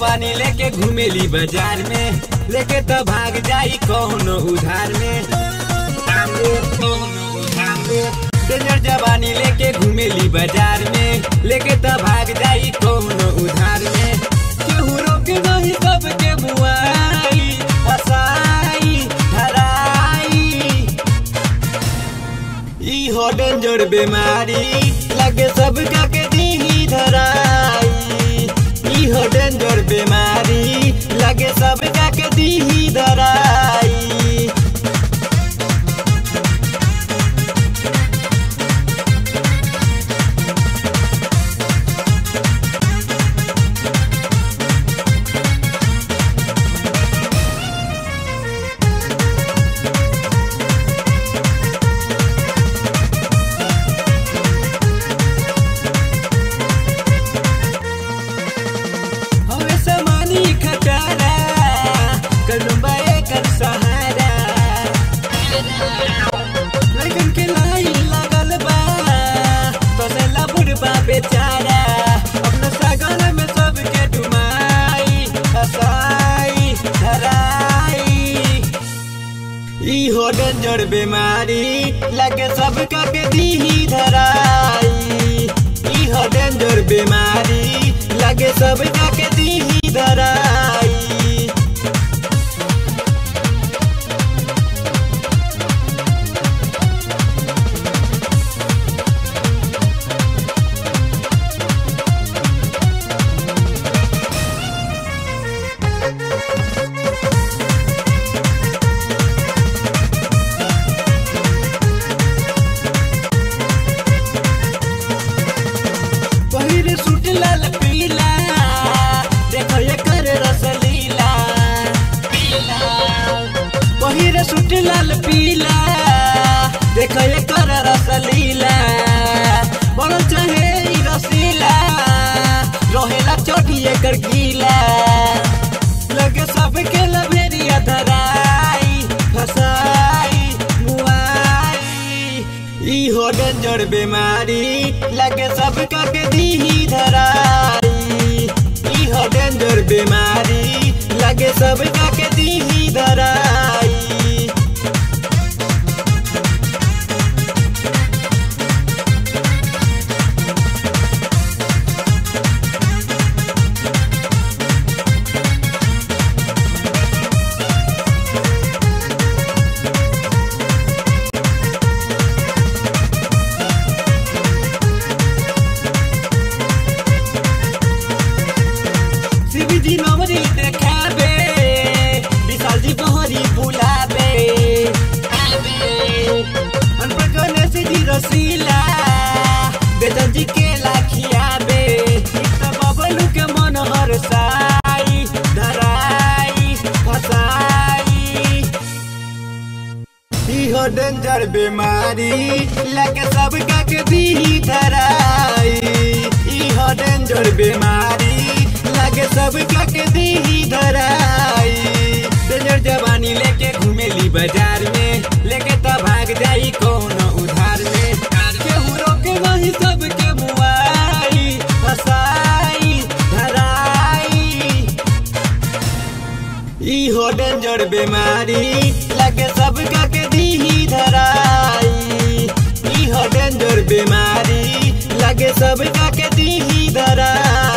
जवानी लेके घूमेली बाजार में, लेके तो भाग जाई कौनो उधार में। डेंजर जवानी लेके घूमेली बाजार में, लेके तो भाग जाई कौनो उधार में। केहू रोके नहीं सबके मुआई, हसाई धराई। ई हो डेंजर बीमारी लगे सबका के दी धराई। ई हो डेंजर बीमारी लगे सबका के दी धराई। लगन के लाई लगल बा तो सेला बुढ़बा बेचारा, अपना सागल में सबके डुमाई, हसाई धराई। ई हो डेंजर बीमारी लगे सबका के दी धराई। ई हो डेंजर बीमारी लगे सबका के दी धराई। सूट लाल पीला देखो ये कर रसलीला, पहिरे सूट लाल पीला देखो ये कर रसलीला। बड़ चाहे रसीला रहेला चोटिए कर गीला, लगे सबके लभेरिया धराई, फसाई मुआई। ई हो डेंजर बीमारी लगे सबका के दी धराई। ई हो डेंजर बीमारी लगे सबका के दी धराई। जी नवरी देखाबे, विशाल जी बहरी बुलाबे, अनपढ़ गणेश जी रसीला, बेदन जी के लाखियाबे। बबलू के मन हरसाई धराई फसाई। ई हो डेंजर बीमारी लगे सबका के दी धराई। ई हो डेंजर बीमारी लगे सबका के दी धराई। डेंजर जवानी लेके घूमेली बाजार में, लेके तो भाग जाई कौनो उधार में। केहू रोके नहीं सबके मुआई, हसाई धराई। ई हो डेंजर बीमारी लगे सबका के दी धराई। ई हो डेंजर बीमारी लगे सबका के दी धराई।